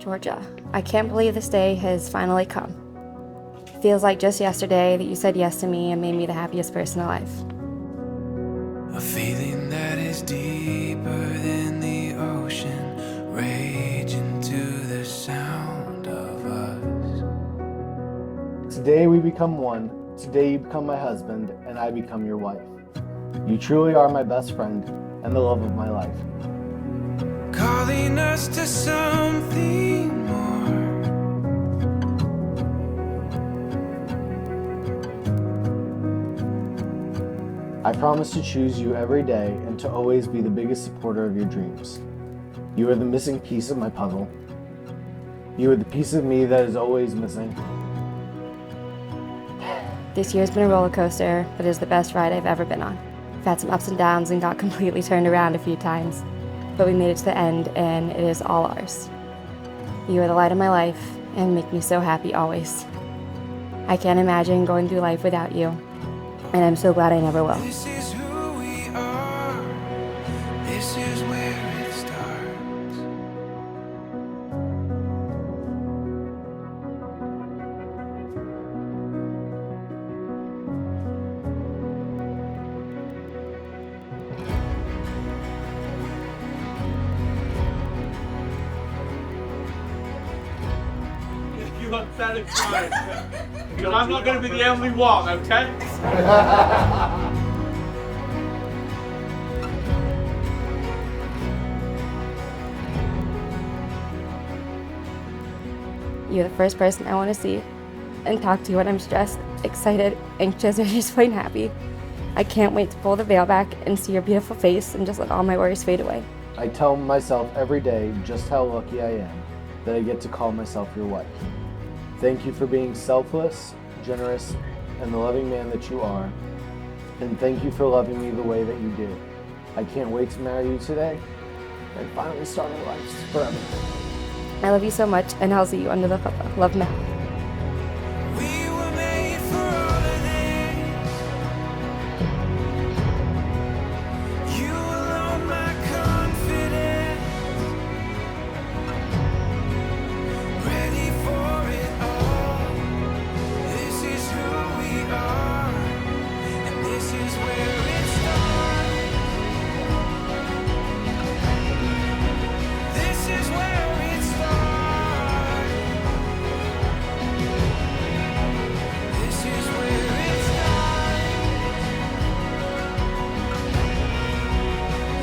Georgia, I can't believe this day has finally come. Feels like just yesterday that you said yes to me and made me the happiest person alive. A feeling that is deeper than the ocean, raging to the sound of us. Today we become one. Today you become my husband, and I become your wife. You truly are my best friend and the love of my life. Calling us to something more. I promise to choose you every day and to always be the biggest supporter of your dreams. You are the missing piece of my puzzle. You are the piece of me that is always missing. This year's been a roller coaster, but it is the best ride I've ever been on. I've had some ups and downs and got completely turned around a few times, but we made it to the end and it is all ours. You are the light of my life and make me so happy always. I can't imagine going through life without you, and I'm so glad I never will. This is who we are. This is where it starts. You got satisfied. Because I'm not going to be the only one, okay? You're the first person I want to see and talk to when I'm stressed, excited, anxious, or just plain happy. I can't wait to pull the veil back and see your beautiful face and just let all my worries fade away. I tell myself every day just how lucky I am that I get to call myself your wife. Thank you for being selfless, generous, and the loving man that you are. And thank you for loving me the way that you do. I can't wait to marry you today and finally start our lives forever. I love you so much, and I'll see you under the chuppah. Love, Matt. We were made for all of this. You alone, my confidence. Ready for it all. This is who we are, and this is where it starts. This is where it starts. This is where it starts.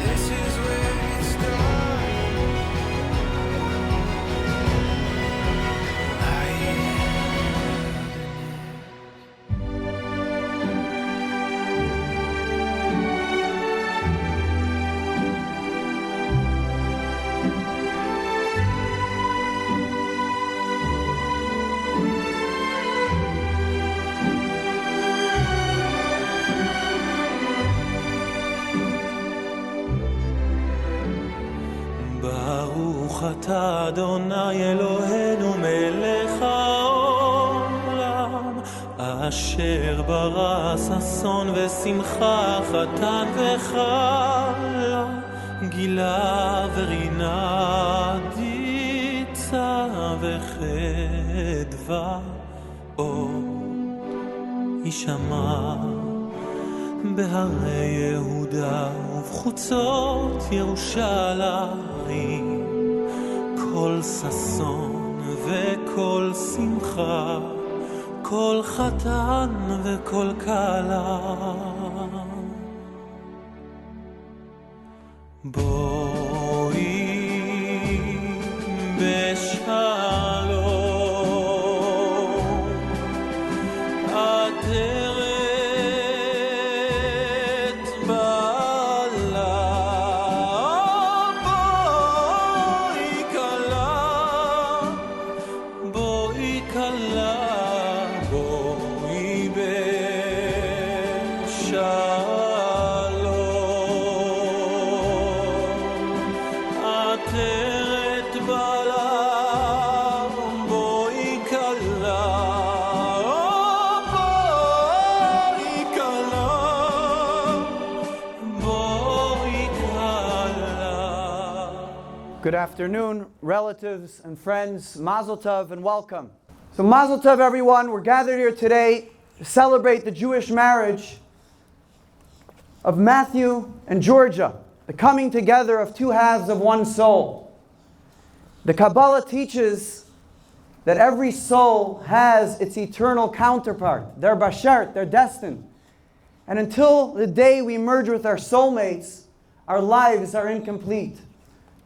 This is where it starts. ברוך אתה אדוני אלוהינו מלך העולם אשר ברא ששון ושמחה חתן וכלה גילה ורינה דיצה וחדווה אור יישמע בהרי יהודה ובחוצות ירושלים כל ששון וכל שמחה כל חתן וכל כלה בואי בשלום עטרת בעלה בואי כלה בואי בשלום עטרת בעלה בואי כלה בואי כלה בואי כלה. Good Good afternoon, relatives and friends. Mazel tov and welcome. So Mazel tov, everyone. We're gathered here today to celebrate the Jewish marriage of Matthew and Jorgia, the coming together of two halves of one soul. The Kabbalah teaches that every soul has its eternal counterpart. They're bashert, they're destined. And until the day we merge with our soulmates, our lives are incomplete.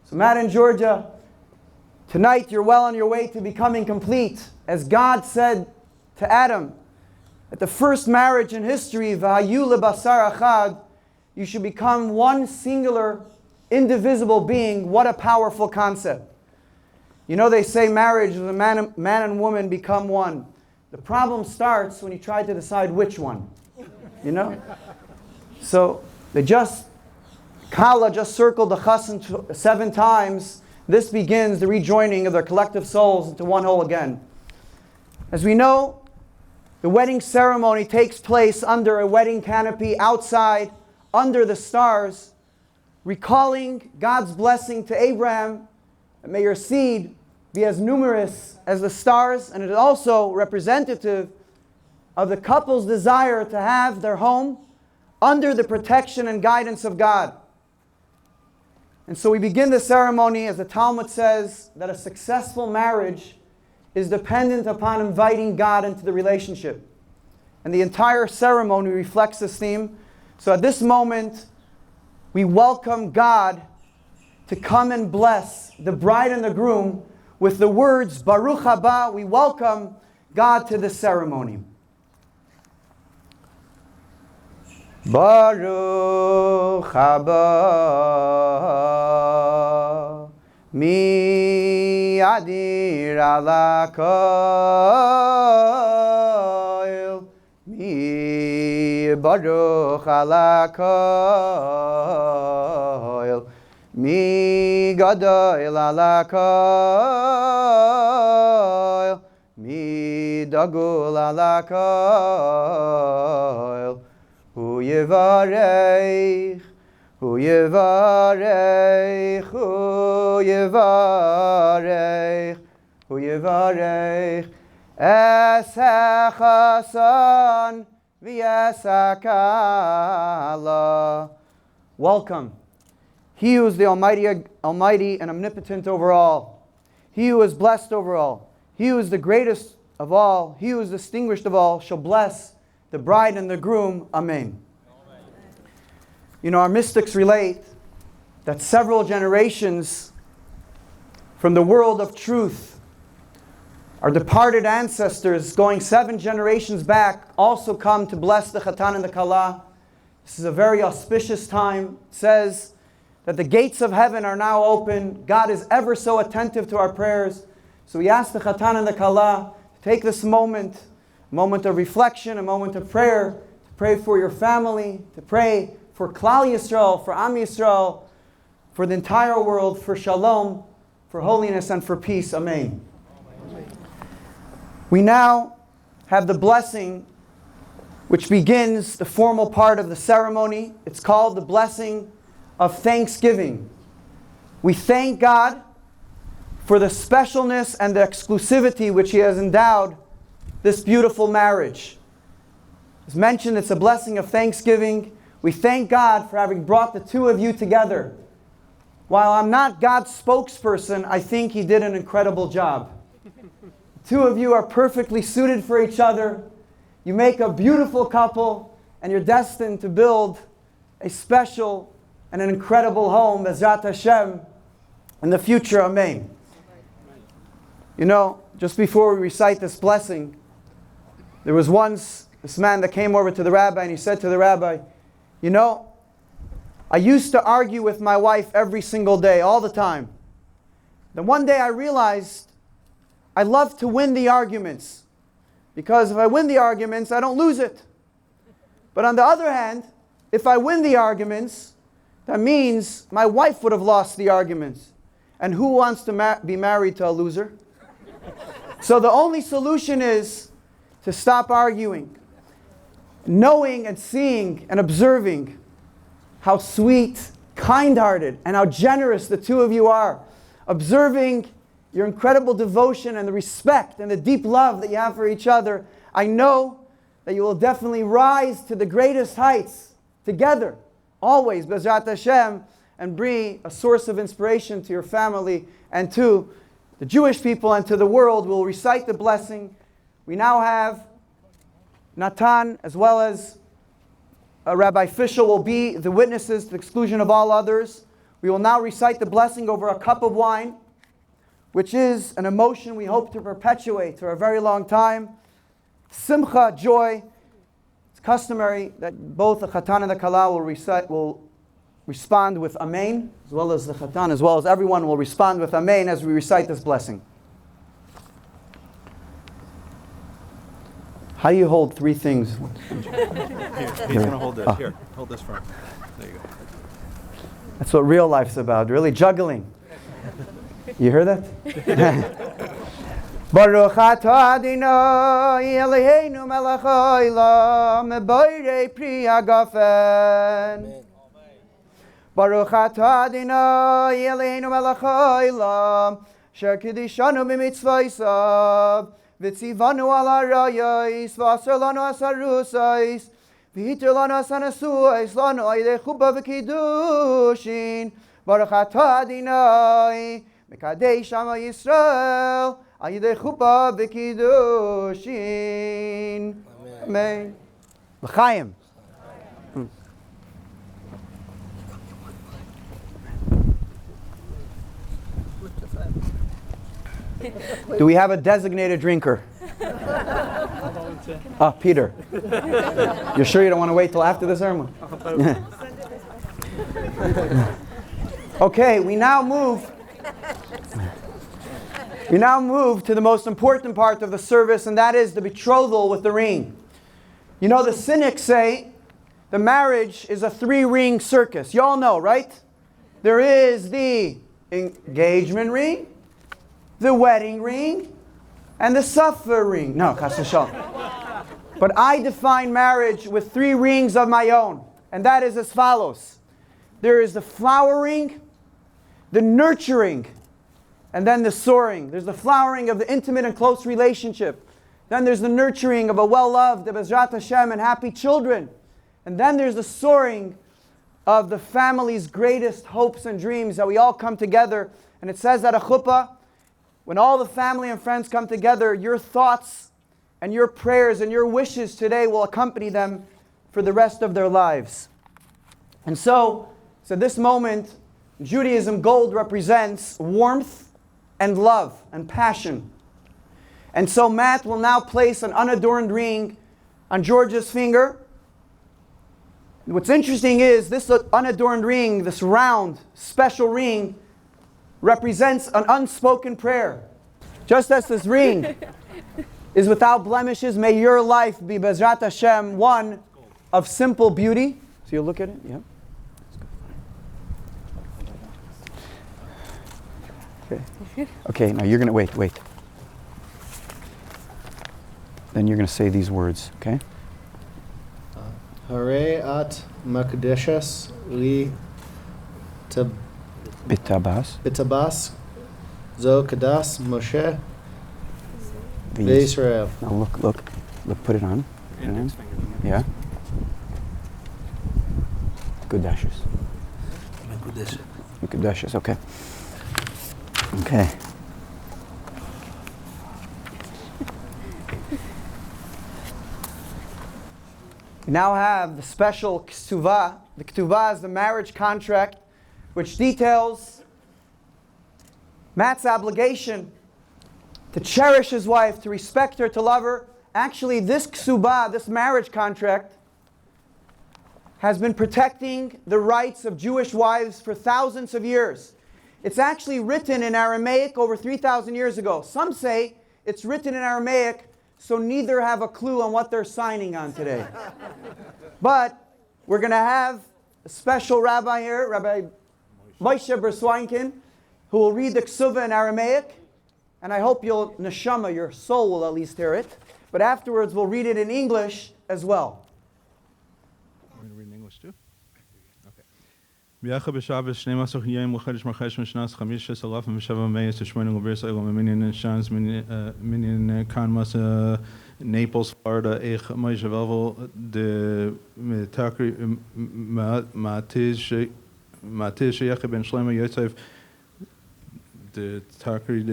So Matt and Jorgia, tonight you're well on your way to becoming complete. As God said to Adam, at the first marriage in history, V'hayu lebasar achad, you should become one singular, indivisible being. What a powerful concept. You know, they say marriage is a man and woman become one. The problem starts when you try to decide which one. You know? So Kala just circled the chassan 7 times. This begins the rejoining of their collective souls into one whole again. As we know, the wedding ceremony takes place under a wedding canopy outside, under the stars, recalling God's blessing to Abraham, and may your seed be as numerous as the stars, and it is also representative of the couple's desire to have their home under the protection and guidance of God. And so we begin the ceremony, as the Talmud says, that a successful marriage is dependent upon inviting God into the relationship. And the entire ceremony reflects this theme. So at this moment, we welcome God to come and bless the bride and the groom with the words, Baruch haba. We welcome God to the ceremony. Baruch haba mi adir alakoil mi baruch alakoil mi gadol alakoil mi dagul alakoil. Hu yevarech, hu yevarech, hu yevarech, hu yevarech, es hachasan v'es hakala. Welcome. He who is the Almighty and omnipotent over all. He who is blessed over all. He who is the greatest of all. He who is distinguished of all shall bless the bride and the groom. Amen. You know, our mystics relate that several generations from the world of truth, our departed ancestors going 7 generations back, also come to bless the Chatan and the Kala. This is a very auspicious time. It says that the gates of heaven are now open. God is ever so attentive to our prayers. So we ask the Chatan and the Kala to take this moment, a moment of reflection, a moment of prayer, to pray for your family, to pray for Klal Yisrael, for Am Yisrael, for the entire world, for shalom, for holiness, and for peace. Amen. We now have the blessing which begins the formal part of the ceremony. It's called the blessing of thanksgiving. We thank God for the specialness and the exclusivity which He has endowed this beautiful marriage. As mentioned, it's a blessing of thanksgiving. We thank God for having brought the two of you together. While I'm not God's spokesperson, I think He did an incredible job. The two of you are perfectly suited for each other. You make a beautiful couple, and you're destined to build a special and an incredible home, Bezrat Hashem, in the future. Amen. You know, just before we recite this blessing, there was once this man that came over to the rabbi, and he said to the rabbi, you know, I used to argue with my wife every single day, all the time. Then one day I realized I love to win the arguments, because if I win the arguments, I don't lose it. But on the other hand, if I win the arguments, that means my wife would have lost the arguments. And who wants to be married to a loser? So the only solution is to stop arguing, knowing and seeing and observing how sweet, kind-hearted, and how generous the two of you are. observing your incredible devotion and the respect and the deep love that you have for each other, I know that you will definitely rise to the greatest heights together, always, Bezrat Hashem, and be a source of inspiration to your family and to the Jewish people and to the world. We'll recite the blessing. We now have Natan as well as Rabbi Fisher will be the witnesses to the exclusion of all others. We will now recite the blessing over a cup of wine, which is an emotion we hope to perpetuate for a very long time. Simcha, joy. It's customary that both the Chatan and the Kala will respond with Amen, as well as the Chatan, as well as everyone will respond with Amen as we recite this blessing. How do you hold three things? He's going to hold this. Here, hold this front. There you go. That's what real life's about, really juggling. You hear that? Baruch atah Adonai Eloheinu melech haolam meborei pri hagafen. Baruch atah Adonai Eloheinu melech haolam asher kiddushanu b'mitzvosav v'tzivanu al harayos v'asar lanu asarusos v'hitir lanu asanasuos lanu ayidei chuppah v'kiddushin. Baruch atah Adonai Mekadesh Ama Yisrael ayidei chuppah v'kiddushin. Amen. L'chaim. Do we have a designated drinker? Peter. You're sure you don't want to wait till after the sermon? Okay, we now move to the most important part of the service, and that is the betrothal with the ring. You know, the cynics say the marriage is a 3-ring circus. You all know, right? There is the engagement ring, the wedding ring, and the suffer ring. No, chas v'shalom. But I define marriage with 3 rings of my own, and that is as follows. There is the flowering, the nurturing, and then the soaring. There's the flowering of the intimate and close relationship. Then there's the nurturing of a well-loved, Bezrat Hashem, and happy children. And then there's the soaring of the family's greatest hopes and dreams, that we all come together. And it says that a chuppah, when all the family and friends come together, your thoughts and your prayers and your wishes today will accompany them for the rest of their lives. And so this moment, Judaism gold represents warmth and love and passion. And so Matt will now place an unadorned ring on Georgia's finger. What's interesting is this unadorned ring, this round, special ring, represents an unspoken prayer. Just as this ring is without blemishes, may your life be, Bezrat Hashem, one of simple beauty. So you look at it, yeah. Okay, now you're going to wait. Then you're going to say these words, okay? Hare at makdeshes li bitabas zo kadas Moshe Israel. Now look, put it on. Index finger. Yeah. Good dashes. Good dashes, okay. Okay. We now have the special ksuvah. The ktuvah is the marriage contract, which details Matt's obligation to cherish his wife, to respect her, to love her. Actually, this ksuvah, this marriage contract, has been protecting the rights of Jewish wives for thousands of years. It's actually written in Aramaic over 3,000 years ago. Some say it's written in Aramaic so neither have a clue on what they're signing on today. But we're going to have a special rabbi here, Rabbi Moshe Bersweinkin, who will read the ksuvah in Aramaic. And I hope your soul will at least hear it. But afterwards we'll read it in English as well. Want me to read in English too? Okay. ביחד בשבת 12 יום לחודש מרחש משנת 15,708 לברס אלו ממניין שאנס מניין כאן מסה Naples, Florida, איך מיישה ולבל מתקרי מעתיז שיחד בן שלמה יוצף תקרי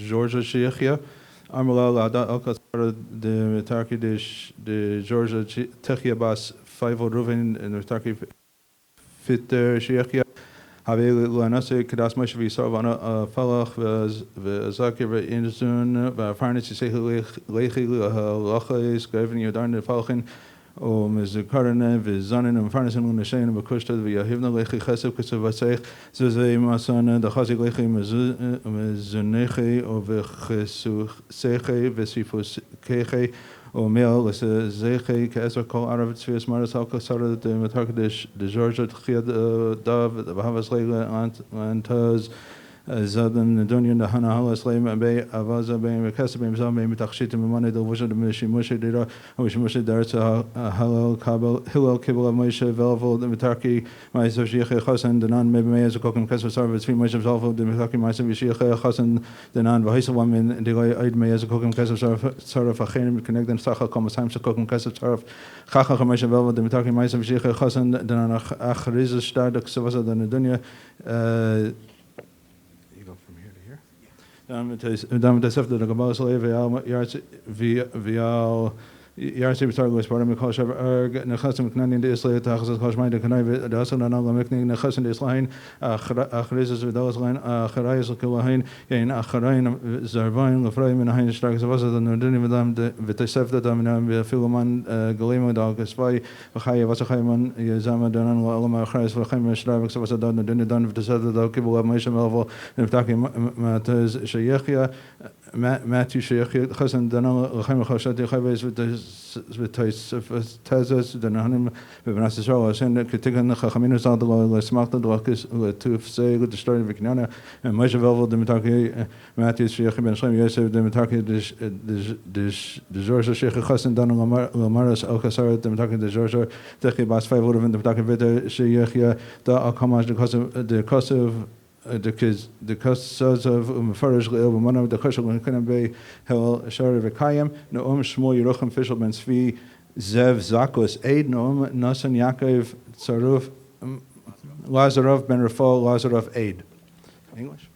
Georgia שיחיה אמר לה לעדה אלכס תקרי Georgia תחיה בס 5 רובין תקרי פיטר שיחיה habe Lanase Kadas Moshe Visar Vana Falach Vazakir Inzun Varnitz Lechi Lachis Gavin Yodarn Falchin O Mizkarne Vizanin and Farnasin Lunashain Bakusta via Hivna Lechi Chesef Kusavasech Zuzay Masana the Hazi Lechi Mizunechi O Vichesu Seche Visifus Keche O Mel Zeche Kasar Kol Arab Sfias Maras Halka Sara the Matarkadish the Georgia Tchiad Dav the Bahavas Lega Antaz Zadan Dunian the Hana Halas Lema Bay Avaza Bay Makasabim Zame Mitachshit Mimane the Wizard of Mishi Mushe Dira Wish Mushe Darta Halal Kabel Hillel Kibble of Moshe Velvo the Mitaki Maisav Shieche Hasan the non maybe as a Kokum Kasar Sarva three Moshe Velvo the Mitaki Maisav Shieche Hasan the non Vahisa woman and the Aid May as a Kokum Kasar Sarva Fachen connect and Sacha Komasam Kokum Kasar Sarv Chacha Moshe Velvo the Mitaki Maisav Shieche Hasan the non Achriz Stad Savasa the Dunya damit das öfter der Kabbalah wie Yarsi Targos Param Kosher Nakhasam Knani the Israel Tahas Kashmai Kanai the Hasan and Allah Mekning Nakhasan the Islahin Akhrizes with those line Akhrayas Kilahin in Akhrain Zarvain Lafraim and Hein Strikes of us and Nudini Madame Vitasef the Dominam Philoman Galimo Dog Spy Khaya Vasahaiman Yazama Danan Alama Khrais for Khaim Shravik of Sadan Nudini Don Vitasef the Kibble of Mesha Melvo and Taki Mataz Shaykhia Matthew Sheikh Hasan Danan Khaim Khashati Khavis with the Tezes the Nahanim Benasisra and Kitigan Khaminu Sadal Smart the Rakis to say the story of Viknana and Moshe Velvo the Mitaki Matthew Sheikh Ben Shem Yosef the Mitaki the Georgia Sheikh Hasan Dan Lamaras Al Kasar the Mitaki the Georgia Teki Bas 5 of the Mitaki Vita Sheikh the Alkamash the Kosovo the kids, the costs of Mufarish one of the Koshal can be Hel Shar Vikayim, Noam Shmuel Yerucham Fishel Ben Svi Zev Zakos Aid Noam Nasan Yaakov Tsaruf Lazarov Ben Rafal Lazarov Aid. English?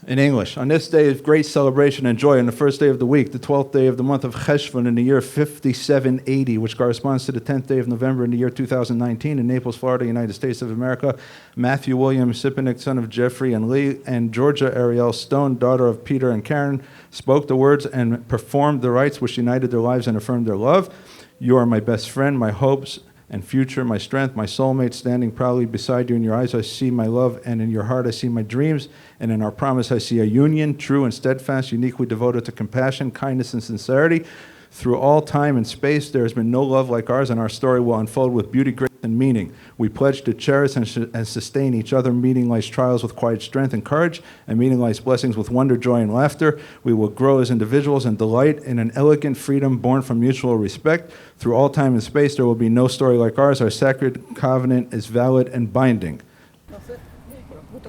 In English, on this day of great celebration and joy, on the first day of the week, the 12th day of the month of Cheshvan in the year 5780, which corresponds to the 10th day of November in the year 2019 in Naples, Florida, United States of America, Matthew William Sipanik, son of Jeffrey and Lee, and Georgia Ariel Stone, daughter of Peter and Karen, spoke the words and performed the rites which united their lives and affirmed their love. You are my best friend, my hopes and future, my strength, my soulmate, standing proudly beside you. In your eyes I see my love, and in your heart I see my dreams, and in our promise I see a union, true and steadfast, uniquely devoted to compassion, kindness, and sincerity. Through all time and space, there has been no love like ours, and our story will unfold with beauty, grace, and meaning. We pledge to cherish and sustain each other, meeting life's trials with quiet strength and courage, and meeting life's blessings with wonder, joy, and laughter. We will grow as individuals and delight in an elegant freedom born from mutual respect. Through all time and space, there will be no story like ours. Our sacred covenant is valid and binding.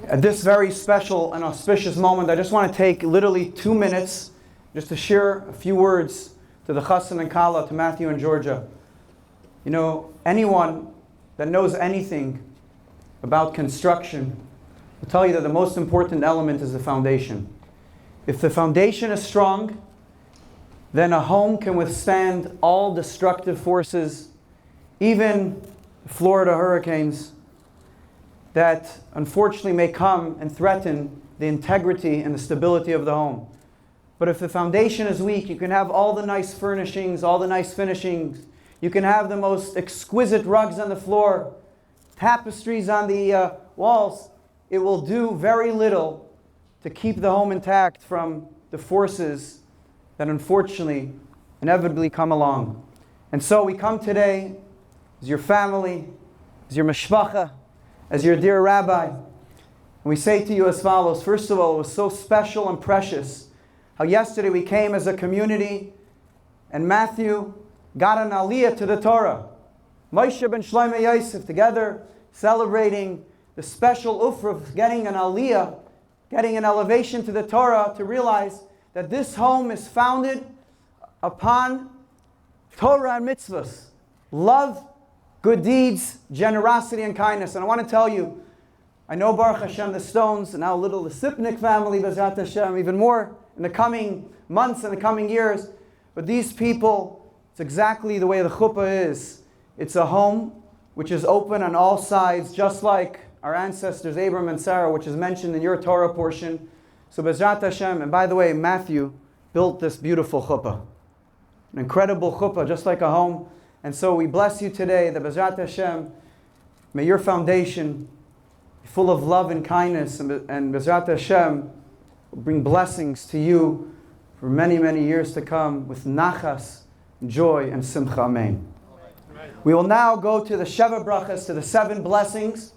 At this very special and auspicious moment, I just want to take literally 2 minutes just to share a few words to the Chassan and Kala, to Matthew and Georgia. You know, anyone that knows anything about construction will tell you that the most important element is the foundation. If the foundation is strong, then a home can withstand all destructive forces, even Florida hurricanes that unfortunately may come and threaten the integrity and the stability of the home. But if the foundation is weak, you can have all the nice furnishings, all the nice finishings. You can have the most exquisite rugs on the floor, tapestries on the walls. It will do very little to keep the home intact from the forces that unfortunately inevitably come along. And so we come today as your family, as your mishpacha, as your dear rabbi. And we say to you as follows. First of all, it was so special and precious how yesterday we came as a community and Matthew got an aliyah to the Torah. Moshe ben Shlomo Yosef together celebrating the special ufra of getting an aliyah, getting an elevation to the Torah, to realize that this home is founded upon Torah and mitzvahs, love, good deeds, generosity, and kindness. And I want to tell you, I know Baruch Hashem, the Stones, and now little the Sipnik family, Bezrat Hashem, even more in the coming months and the coming years. But these people, it's exactly the way the chuppah is. It's a home which is open on all sides, just like our ancestors, Abram and Sarah, which is mentioned in your Torah portion. So Bezrat Hashem, and by the way, Matthew built this beautiful chuppah. An incredible chuppah, just like a home. And so we bless you today, the Bezrat Hashem. May your foundation be full of love and kindness, and Bezrat Hashem will bring blessings to you for many, many years to come with nachas, joy, and simcha. Amen. We will now go to the Sheva brachas, to the 7 blessings.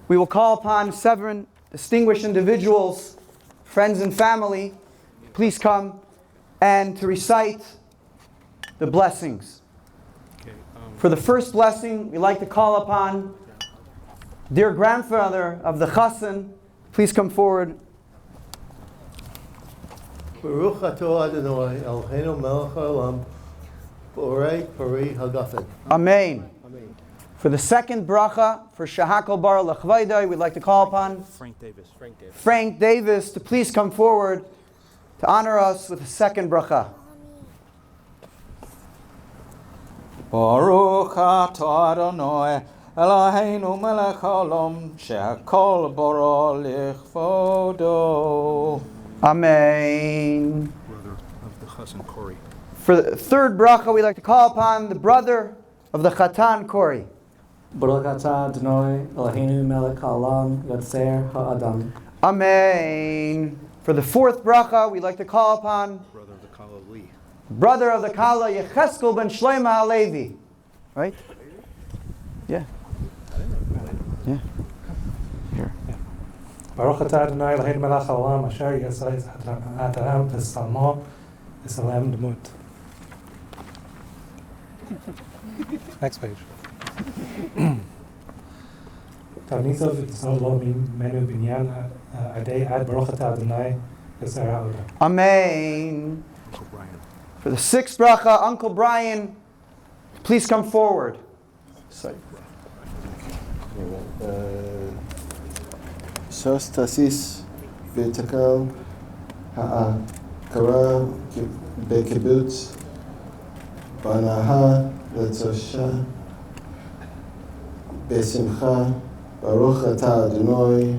We will call upon 7 distinguished individuals, friends and family, please come and to recite the blessings. For the first blessing, we like to call upon dear grandfather of the chassan. Please come forward. Baruch atah Adonai Eloheinu melech haolam borei pari hagafen. Amen. For the second bracha, for Shahakal Bar Lechvaydai, we'd like to call upon Frank Davis to please come forward to honor us with the second bracha. Baruch atah Adonai Eloheinu melech haolam shehakol bara lichvodo. Amen. Brother of the Chassan Corey. For the third bracha, we'd like to call upon the brother of the Chatan Corey. Baruch atah Adonai Eloheinu melech haolam yotzer ha'adam. Amen. For the fourth bracha, we'd like to call upon Brother of the Kala Lee. brother of the Kala, Yecheskel ben Shlomo Halevi. Right? Yeah. Yeah. Here. Baruch atah Adonai Eloheinu melech haolam asher yasai atam v'salmo v'salem demut. Next page. Tavnitov v'tzolo menu binyan adei ad baruch atah Adonai yasser ha'olam. Amen. Uncle Brian. For the sixth bracha, Uncle Brian, please come forward. Sos tasis v'tekal ha'akara b'kibbutz banaha letzosha b'simcha Baruch atah Adonai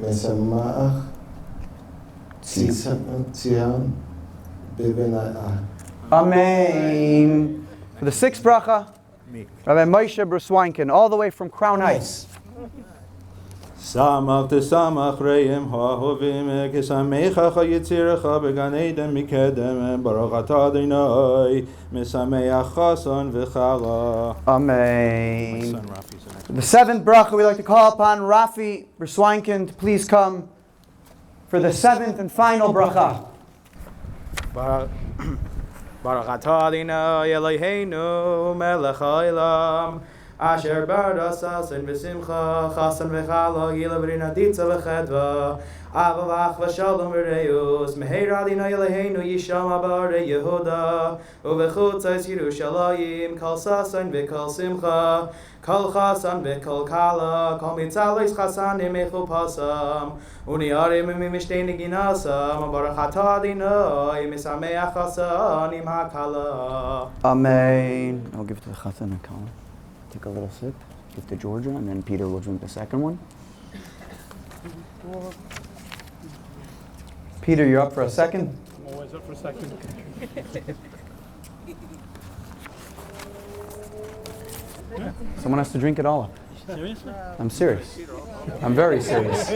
mesamach tzion b'benayah. Amen. For the sixth bracha, Me. Rabbi Moshe Brusweinkin, all the way from Crown Heights. Samach tesamach reim ha'hovim kesamecha chayitzirecha began eden mikedem baruch atah Adonai mesameach chason v'chala. My Amen. son Rafi's the next. The seventh bracha, we'd like to call upon Rafi Brusweinkin to please come for the seventh and final bracha. Baruch atah Adonai Eloheinu melech haolam asher barda sasan v'simcha chasan v'chala gila v'rinaditza v'chedva avavach v'shalom v'reus meher Adonai Eloheinu yishama b'arei Yehuda u'v'chutzos Yerushalayim kol sasan v'kol simcha kol chasan v'kol kala kol mitzalos chasanim mechupasam uniarim mimishten ginasam baruch atah Adonai misameach chasanim hakala. Amen. I'll give it to the Chatan and Colin. Take a little sip. Give to Georgia, and then Peter will drink the second one. Peter, you're up for a second? I'm always up for a second. Someone has to drink it all up. Seriously? I'm serious. I'm very serious.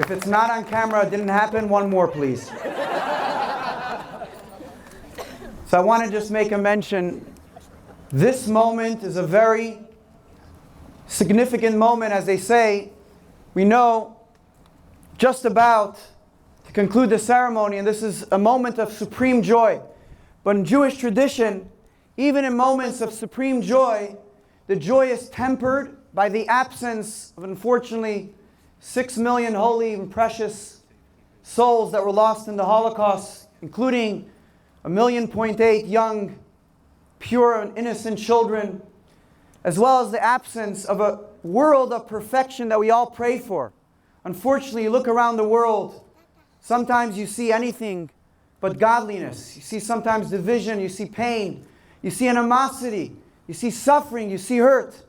If it's not on camera, it didn't happen, one more, please. So I want to just make a mention. This moment is a very significant moment, as they say. We know just about to conclude the ceremony, and this is a moment of supreme joy. But in Jewish tradition, even in moments of supreme joy, the joy is tempered by the absence of, unfortunately, 6 million holy and precious souls that were lost in the Holocaust, including 1.8 million young, pure and innocent children, as well as the absence of a world of perfection that we all pray for. Unfortunately, you look around the world, sometimes you see anything but godliness. You see sometimes division, you see pain, you see animosity, you see suffering, you see hurt.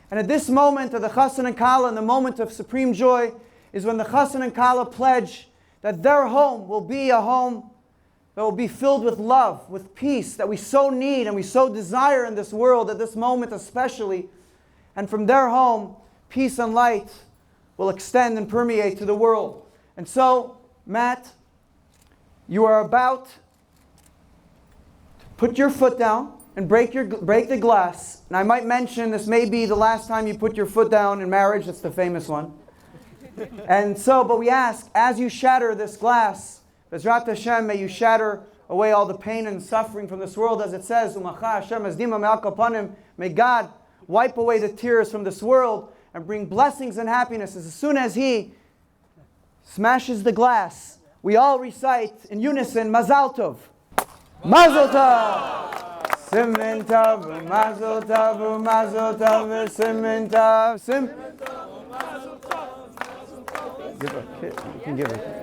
And at this moment of the Chassan and Kala, in the moment of supreme joy, is when the Chassan and Kala pledge that their home will be a home that will be filled with love, with peace, that we so need and we so desire in this world, at this moment especially. And from their home, peace and light will extend and permeate to the world. And so, Matt, you are about to put your foot down and break the glass. And I might mention this may be the last time you put your foot down in marriage. That's the famous one. And so, but we ask, as you shatter this glass, Bezrat Hashem, may you shatter away all the pain and suffering from this world, as it says, may God wipe away the tears from this world and bring blessings and happiness. As soon as he smashes the glass, we all recite in unison, Mazal Tov. Mazal Tov. Simen Tov, Mazal Tov, Mazal Tov, Simen Tov, Sim. Give a hit. You can give it.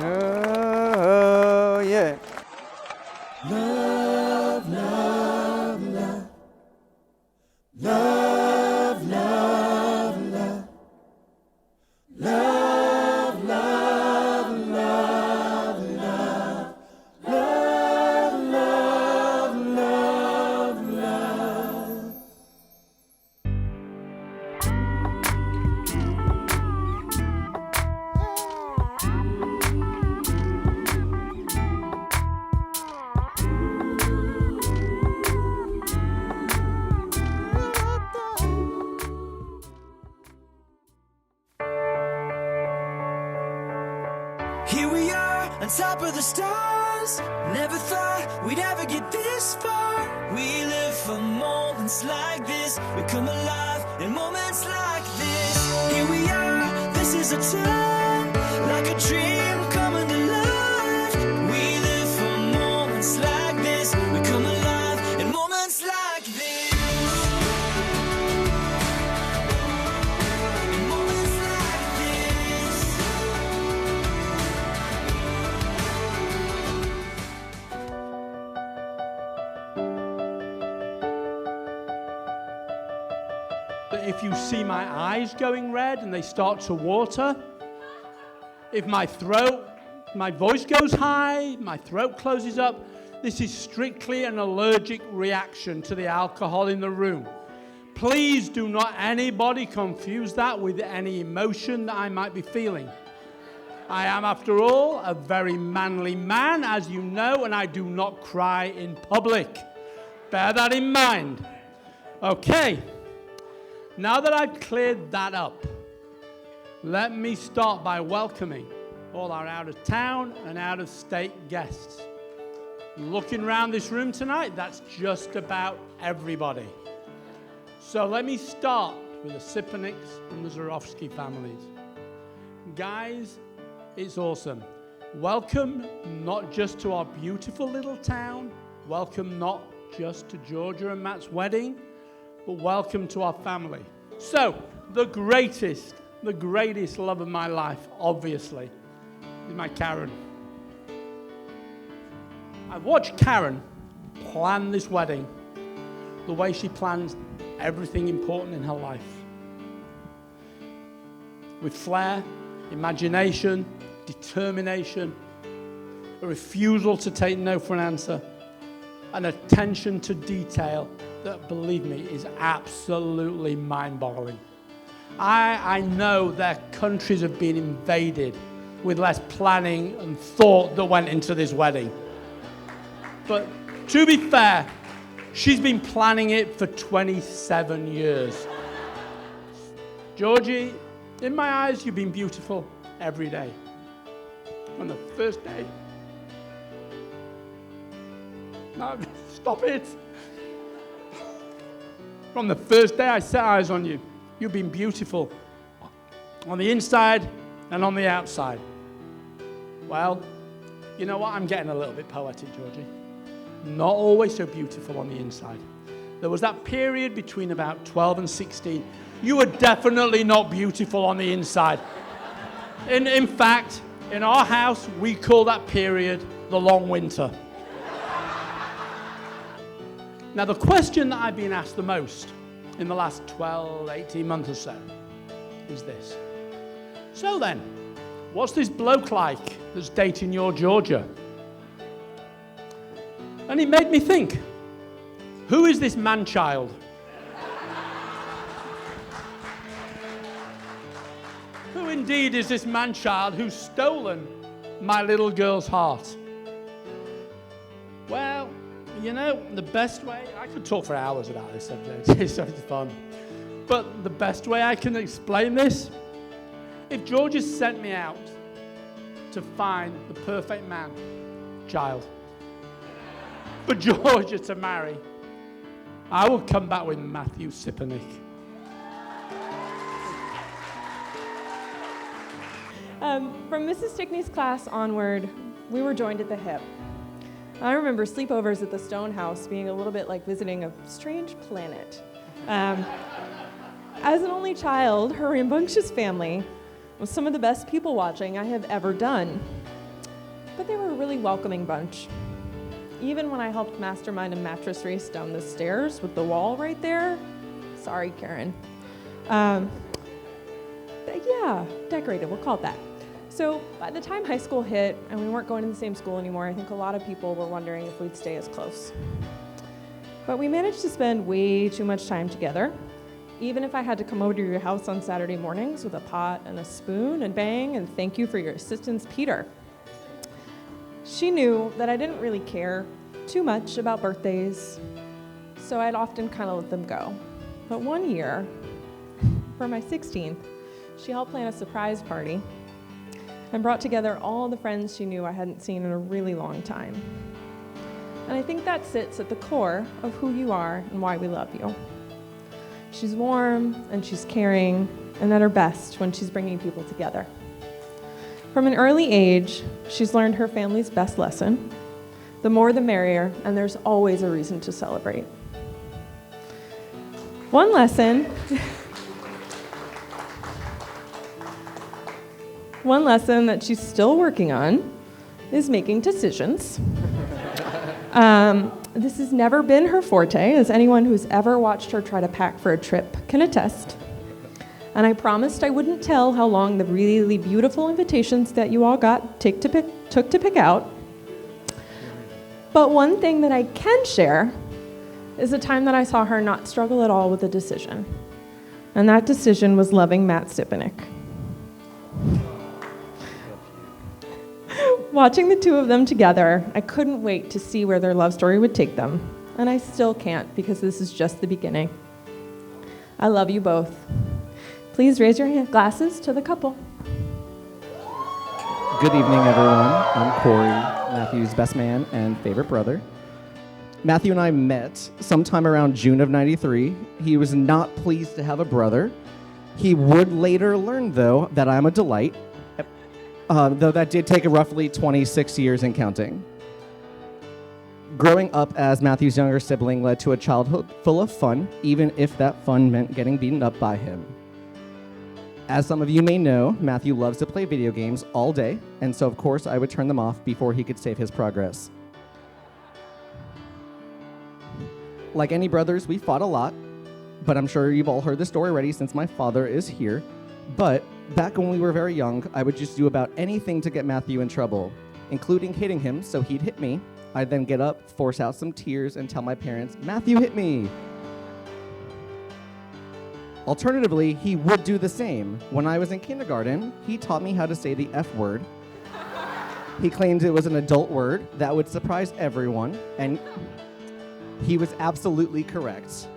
Oh, yeah. Love, love, love. Love, love, love. Love, love, love, love. Love, love, love, love. Here we are on top of the stars. Never thought we'd ever get this far. We live for moments like this. We come alive in moments like this. Here we are, this is a time, like a dream coming to life. We live for moments like this. We come alive in moments like this. In moments like this. If you see my eyes going red and they start to water, if my voice goes high, my throat closes up, this is strictly an allergic reaction to the alcohol in the room. Please do not anybody confuse that with any emotion that I might be feeling. I am, after all, a very manly man, as you know, and I do not cry in public. Bear that in mind. Okay. Now that I've cleared that up, let me start by welcoming all our out-of-town and out-of-state guests. Looking around this room tonight, that's just about everybody. So let me start with the Siponiks and the Zorowski families. Guys, it's awesome. Welcome not just to our beautiful little town, welcome not just to Jorgia and Matt's wedding, but welcome to our family. So, the greatest love of my life, obviously, is my Karen. I've watched Karen plan this wedding the way she plans everything important in her life. With flair, imagination, determination, a refusal to take no for an answer, an attention to detail that, believe me, is absolutely mind-boggling. I know their countries have been invaded with less planning and thought that went into this wedding. But to be fair, she's been planning it for 27 years. Georgie In my eyes, you've been beautiful every day. From the first day. No, stop it. From the first day I set eyes on you, you've been beautiful. On the inside and on the outside. Well, you know what? I'm getting a little bit poetic, Georgie. Not always so beautiful on the inside. There was that period between about 12 and 16. You were definitely not beautiful on the inside. In fact, in our house, we call that period the long winter. Now, the question that I've been asked the most in the last 12, 18 months or so is this. So then, what's this bloke like that's dating your Georgia? And it made me think, who is this man-child? Who indeed is this man-child who's stolen my little girl's heart? Well, you know, the best way, I could talk for hours about this subject, it's so fun. But the best way I can explain this, if George has sent me out to find the perfect man, child, for Georgia to marry, I will come back with Matthew Cypress. From Mrs. Stickney's class onward, we were joined at the hip. I remember sleepovers at the Stone House being a little bit like visiting a strange planet. As an only child, her rambunctious family was some of the best people watching I have ever done. But they were a really welcoming bunch. Even when I helped mastermind a mattress race down the stairs with the wall right there, sorry, Karen. But yeah, decorated, we'll call it that. So by the time high school hit and we weren't going to the same school anymore, I think a lot of people were wondering if we'd stay as close. But we managed to spend way too much time together. Even if I had to come over to your house on Saturday mornings with a pot and a spoon and bang and thank you for your assistance, Peter. She knew that I didn't really care too much about birthdays, so I'd often kind of let them go. But one year, for my 16th, she helped plan a surprise party and brought together all the friends she knew I hadn't seen in a really long time. And I think that sits at the core of who you are and why we love you. She's warm and she's caring and at her best when she's bringing people together. From an early age, she's learned her family's best lesson. The more the merrier, and there's always a reason to celebrate. One lesson that she's still working on is making decisions. This has never been her forte, as anyone who's ever watched her try to pack for a trip can attest. And I promised I wouldn't tell how long the really beautiful invitations that you all got took to pick out. But one thing that I can share is the time that I saw her not struggle at all with a decision. And that decision was loving Matt Stipenik. Watching the two of them together, I couldn't wait to see where their love story would take them. And I still can't, because this is just the beginning. I love you both. Please raise your glasses to the couple. Good evening, everyone. I'm Corey, Matthew's best man and favorite brother. Matthew and I met sometime around June of '93. He was not pleased to have a brother. He would later learn, though, that I'm a delight, though that did take roughly 26 years and counting. Growing up as Matthew's younger sibling led to a childhood full of fun, even if that fun meant getting beaten up by him. As some of you may know, Matthew loves to play video games all day, and so of course I would turn them off before he could save his progress. Like any brothers, we fought a lot, but I'm sure you've all heard the story already since my father is here. But back when we were very young, I would just do about anything to get Matthew in trouble, including hitting him so he'd hit me. I'd then get up, force out some tears, and tell my parents, "Matthew hit me." Alternatively, he would do the same. When I was in kindergarten, he taught me how to say the F word. He claimed it was an adult word that would surprise everyone, and he was absolutely correct.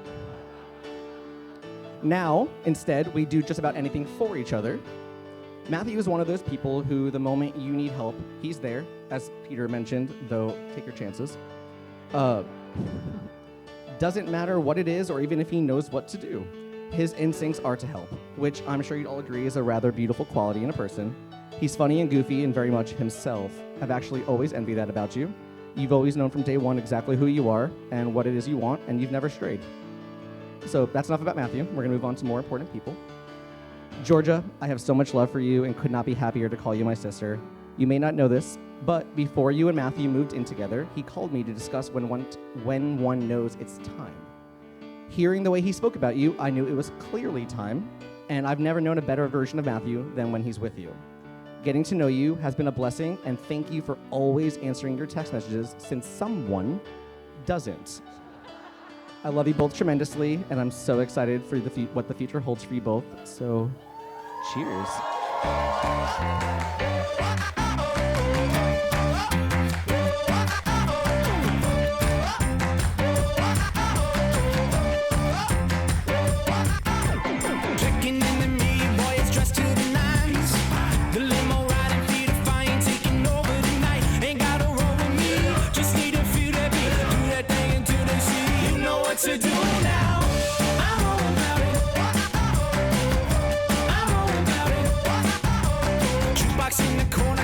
Now, instead, we do just about anything for each other. Matthew is one of those people who, the moment you need help, he's there, as Peter mentioned, though take your chances. Doesn't matter what it is or even if he knows what to do. His instincts are to help, which I'm sure you'd all agree is a rather beautiful quality in a person. He's funny and goofy and very much himself. I've actually always envied that about you. You've always known from day one exactly who you are and what it is you want, and you've never strayed. So that's enough about Matthew. We're gonna move on to more important people. Jorgia, I have so much love for you and could not be happier to call you my sister. You may not know this, but before you and Matthew moved in together, he called me to discuss when one knows it's time. Hearing the way he spoke about you, I knew it was clearly time, and I've never known a better version of Matthew than when he's with you. Getting to know you has been a blessing, and thank you for always answering your text messages since someone doesn't. I love you both tremendously, and I'm so excited for what the future holds for you both. So, cheers. Checking in the mirror, boy, it's dressed to the nines. The limo riding, feet of fire, taking over the night. Ain't gotta roll with me, just need a few to be. Do that thing until they see. You know what to do now. I'm all about it. I'm all about it. Jukebox in the corner.